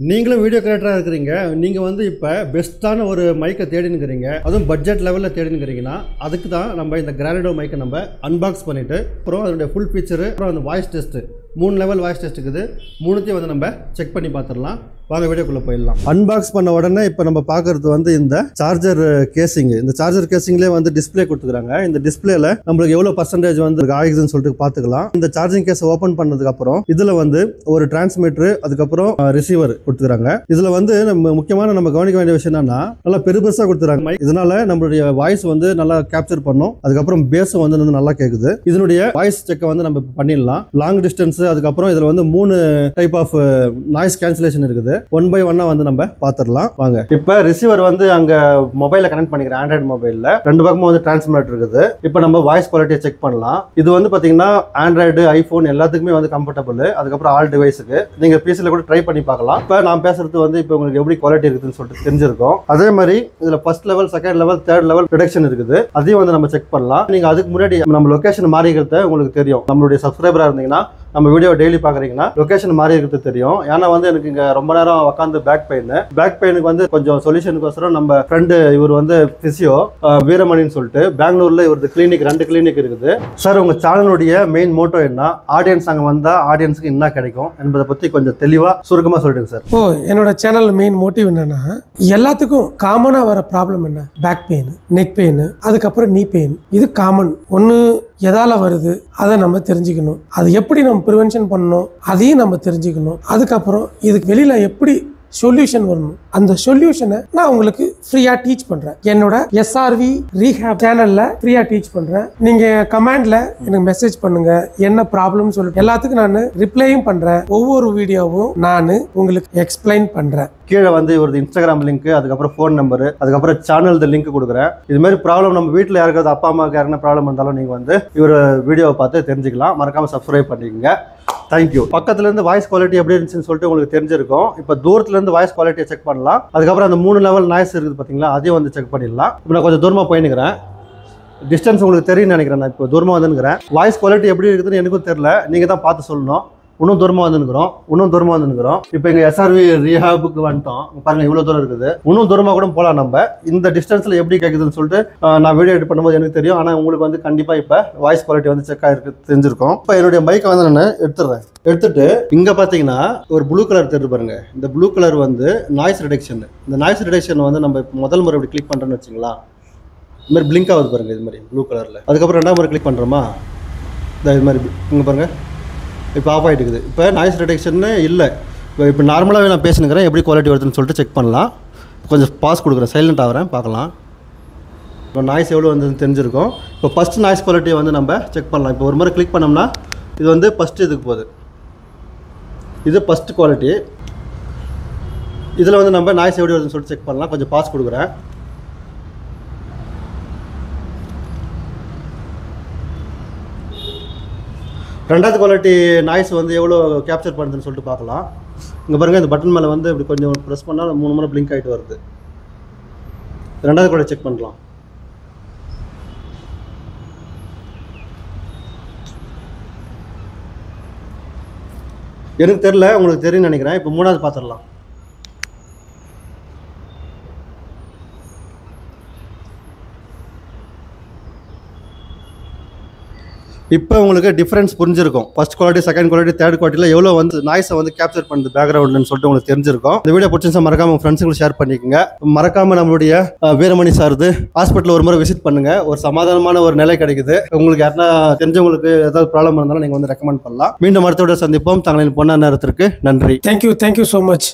நீங்களும் வீடியோ கிரியேட்டராக இருக்கிறீங்க. நீங்கள் வந்து இப்போ பெஸ்ட்டான ஒரு மைக்கை தேடினுக்கிறீங்க, அதுவும் பட்ஜெட் லெவலில் தேடினுக்கிறீங்கன்னா அதுக்கு தான் நம்ம இந்த கிரானடோ மைக்கை நம்ம அன்பாக்ஸ் பண்ணிவிட்டு அப்புறம் அதனுடைய ஃபுல் ஃபீச்சரு அப்புறம் அந்த voice test 3 level voice test இருக்குது. 3த்தையும் வந்து நம்ம செக் பண்ணி பார்த்துடலாம். வாங்க வீடியோக்குள்ளே போயிடலாம். அன்பாக்ஸ் பண்ண உடனே இப்போ நம்ம பார்க்குறது வந்து இந்த சார்ஜர் கேசிங். இந்த சார்ஜர் கேசிங்லேயே வந்து டிஸ்பிளே கொடுத்துக்கிறாங்க. இந்த டிஸ்பிளேல நம்மளுக்கு எவ்வளோ பர்சன்டேஜ் வந்து ஆகுதுன்னு சொல்லிட்டு பார்த்துக்கலாம். இந்த சார்ஜிங் கேஸை ஓப்பன் பண்ணதுக்கப்புறம் இதில் வந்து ஒரு டிரான்ஸ்மிட்டர் அதுக்கப்புறம் ரிசீவர் கொடுத்துக்கிறாங்க. இதில் வந்து நம்ம முக்கியமான நம்ம கவனிக்க வேண்டிய விஷயம் என்னன்னா நல்லா பெருசாக கொடுத்துறாங்க. இதனால நம்மளுடைய வாய்ஸ் வந்து நல்லா கேப்சர் பண்ணும். அதுக்கப்புறம் பேஸும் வந்து நல்லா கேட்குது. இதனுடைய வாய்ஸ் செக்கை வந்து நம்ம பண்ணிடலாம். லாங் டிஸ்டன்ஸ் அதுக்கப்புறம் இதில் வந்து 3 டைப் ஆஃப் நாய்ஸ் கேன்சலேஷன் இருக்குது. 1 by 1 வந்து நம்ம பார்த்துடலாம். வாங்க இப்போ ரிசீவர் வந்து அங்க மொபைல கனெக்ட் பண்ணிக்கிறேன். ஆண்ட்ராய்டு மொபைல்ல 2 பக்கமும் வந்து டிரான்ஸ்மிட்டர் இருக்குது. இப்போ நம்ம வாய்ஸ் குவாலிட்டியை செக் பண்ணலாம். இது வந்து பாத்தீங்கன்னா ஆண்ட்ராய்டு ஐபோன் எல்லாத்துக்குமே வந்து கம்ஃபர்டபுள். அதுக்கப்புறம் ஆல் டிவைஸுக்கு நீங்க பிசில கூட ட்ரை பண்ணி பார்க்கலாம். இப்போ நான் பேசுறது வந்து இப்போ உங்களுக்கு எப்படி குவாலிட்டி இருக்குதுன்னு சொல்லிட்டு தெரிஞ்சிருக்கும். அதே மாதிரி இதுல first level, second level, third level reduction இருக்குது. அதையும் வந்து நம்ம செக் பண்ணலாம். நீங்க அதுக்கு முன்னாடி நம்ம லொகேஷன் மாறிக்கிறத உங்களுக்கு தெரியும். நம்மளுடைய சப்ஸ்கிரைபரா இருந்தீங்கன்னா நம்ம வீடியோ டெய்லி பாக்குறீங்கன்னா லொகேஷன் மாறி இருக்கிறது தெரியும். ஏன்னா வந்து எனக்கு இங்க ரொம்ப நேரம் உட்காந்து பேக் பெயினுக்கு வந்து கொஞ்சம் சொல்யூஷனுக்கோசரம் நம்ம ஃப்ரெண்டு இவர் வந்து பிசியோ வீரமணின்னு சொல்லிட்டு பெங்களூர்ல இவரது கிளினிக் 2 கிளினிக் இருக்குது. சார் உங்க சேனலுடைய மெயின் மோட்டோ என்ன, ஆடியன்ஸ் அங்க வந்தா ஆடியன்ஸ்க்கு என்ன கிடைக்கும் என்பதை பத்தி கொஞ்சம் தெளிவா சுருக்கமா சொல்லிடுங்க சார். என்னோட சேனல் மெயின் மோட்டிவ் என்னன்னா எல்லாத்துக்கும் காமனா வர ப்ராப்ளம் என்ன, பேக் பெயின், நெக் பெயின், அதுக்கப்புறம் நீ பெயின். இது காமன். ஒன்று எதால வருது அதை நம்ம தெரிஞ்சுக்கணும். அது எப்படி நம்ம ப்ரிவென்ஷன் பண்ணணும் அதையும் நம்ம தெரிஞ்சுக்கணும். அதுக்கப்புறம் இதுக்கு வெளியில எப்படி சொல்யூஷன் வரணும், அந்த சொல்யூஷனை நான் உங்களுக்கு ஃப்ரீயா டீச் பண்றேன். என்னோட SRV ரீஹேப் சேனல்ல ஃப்ரீயா டீச் பண்றேன். நீங்க கமெண்ட்ல எனக்கு மெசேஜ் பண்ணுங்க, என்ன ப்ராப்ளம் சொல்லிட்டு எல்லாத்துக்கும் நான் ரிப்ளையும் பண்றேன். ஒவ்வொரு வீடியோவும் நான் உங்களுக்கு எக்ஸ்பிளைன் பண்றேன். கீழே வந்து இவரது இன்ஸ்டாகிராம் லிங்க், அதுக்கப்புறம் ஃபோன் நம்பர், அதுக்கப்புறம் சேனல் லிங்க் கொடுக்குறேன். இது மாதிரி ப்ராப்ளம் நம்ம வீட்டில் யாருக்காவது அப்பா அம்மாவுக்கு யாருன்னா ப்ராப்ளம் இருந்தாலும் நீங்கள் வந்து இவர் வீடியோவை பார்த்து தெரிஞ்சுக்கலாம். மறக்காம சப்ஸ்கிரைப் பண்ணிக்கோங்க. தேங்க்யூ. பக்கத்துல இருந்து வாய்ஸ் குவாலிட்டி எப்படி இருந்துச்சுன்னு சொல்லிட்டு உங்களுக்கு தெரிஞ்சிருக்கும். இப்போ தூரத்துல இருந்து வாய்ஸ் குவாலிட்டியை செக் பண்ணலாம். அதுக்கப்புறம் அந்த 3 லெவல் நாய்ஸ் இருக்குது பார்த்தீங்களா, அதையும் வந்து செக் பண்ணிடலாம். இப்போ நான் கொஞ்சம் தூரமாக போயினுக்கிறேன். டிஸ்டன்ஸ் உங்களுக்கு தெரியும்னு நினைக்கிறேன். நான் இப்போ தூரமாக வந்துருக்கிறேன். வாய்ஸ் குவாலிட்டி எப்படி இருக்குதுன்னு எனக்கும் தெரியல, நீங்கள் தான் பார்த்து சொல்லணும். இன்னும் தூரமாக வந்துருக்கிறோம். இப்போ இங்கே SRV ரீஹாபுக்கு வந்துட்டோம். பாருங்க இவ்வளோ தூரம் இருக்குது. இன்னும் தூரமாக கூட போகலாம். நம்ம இந்த டிஸ்டன்ஸில் எப்படி கேட்குதுன்னு சொல்லிட்டு நான் வீடியோ எடிட் பண்ணும்போது எனக்கு தெரியும். ஆனால் உங்களுக்கு வந்து கண்டிப்பாக இப்போ வாய்ஸ் குவாலிட்டி வந்து செக் ஆகிருக்கு தெரிஞ்சிருக்கும். இப்போ என்னுடைய மைக்கை வந்து நான் எடுத்துட்டு இங்கே பார்த்தீங்கன்னா ஒரு ப்ளூ கலர் தெரிஞ்சு பாருங்க. இந்த ப்ளூ கலர் வந்து நாய்ஸ் ரிடக்ஷன். இந்த நாய்ஸ் ரிடக்ஷன் வந்து நம்ம முதல் முறை இப்படி கிளிக் பண்ணுறோன்னு வச்சுங்களா, இது மாதிரி பிளிங்க் ஆகுது பாருங்க, இது மாதிரி ப்ளூ கலரில். அதுக்கப்புறம் 2ஆம் முறை கிளிக் பண்ணுறோமா, இது மாதிரி இங்கே பாருங்க இப்போ ஆஃப் ஆகிட்டு இருக்குது. இப்போ நாய்ஸ் ரிடக்ஷன்னு இல்லை. இப்போ நார்மலாகவே நான் பேசுனுக்கிறேன். எப்படி குவாலிட்டி வருதுன்னு சொல்லிட்டு செக் பண்ணலாம். கொஞ்சம் பாஸ் கொடுக்குறேன், சைலண்ட் ஆகிறேன், பார்க்கலாம். இப்போ நாய்ஸ் எவ்வளோ வந்ததுன்னு தெரிஞ்சிருக்கும். இப்போ ஃபஸ்ட் நாய்ஸ் குவாலிட்டியை வந்து நம்ம செக் பண்ணலாம். இப்போ ஒரு முறை கிளிக் பண்ணோம்னா இது வந்து ஃபஸ்ட்டு இதுக்கு போகுது. இது ஃபஸ்ட் குவாலிட்டி. இதில் வந்து நம்ம நாய்ஸ் எப்படி வருதுன்னு சொல்லிட்டு செக் பண்ணலாம். கொஞ்சம் பாஸ் கொடுக்குறேன். ரெண்டாவது குவாலிட்டி நாய்ஸ் வந்து எவ்வளோ கேப்சர் பண்ணுதுன்னு சொல்லிட்டு பார்க்கலாம். இங்கே பாருங்கள், இந்த பட்டன் மேலே வந்து இப்படி கொஞ்சம் ப்ரெஸ் பண்ணால் 3 முறை பிளிங்க் ஆகிட்டு வருது. ரெண்டாவது குவாலிட்டி செக் பண்ணலாம். எனக்கு தெரில, உங்களுக்கு தெரியும்னு நினைக்கிறேன். இப்போ 3வது பார்த்துடலாம். இப்போ உங்களுக்கு டிஃபரன்ஸ் புரிஞ்சிருக்கும். First quality, second quality, third குவாலிட்டியில் எவ்வளோ வந்து நாய்ஸை வந்து கேப்சர் பண்ணுது பேக்ரவுண்ட்னு சொல்லிட்டு உங்களுக்கு தெரிஞ்சிருக்கும். இந்த வீடியோ பிடிச்சா மறக்காம உங்கள் ஃப்ரெண்ட்ஸுங்களுக்கு ஷேர் பண்ணிக்கோங்க. மறக்காம நம்மளுடைய வீரமணி சார்து ஹாஸ்பிட்டல் ஒரு முறை விசிட் பண்ணுங்க. ஒரு சமாதானமான ஒரு நிலை கிடைக்குது. உங்களுக்கு யாருன்னா தெரிஞ்சவங்களுக்கு ஏதாவது ப்ராப்ளம் இருந்தாலும் நீங்கள் வந்து ரெக்கமெண்ட் பண்ணலாம். மீண்டும் அடுத்த வீடியோ சந்திப்போம். தங்களின் பொன்னான நேரத்திற்கு நன்றி. Thank you so much.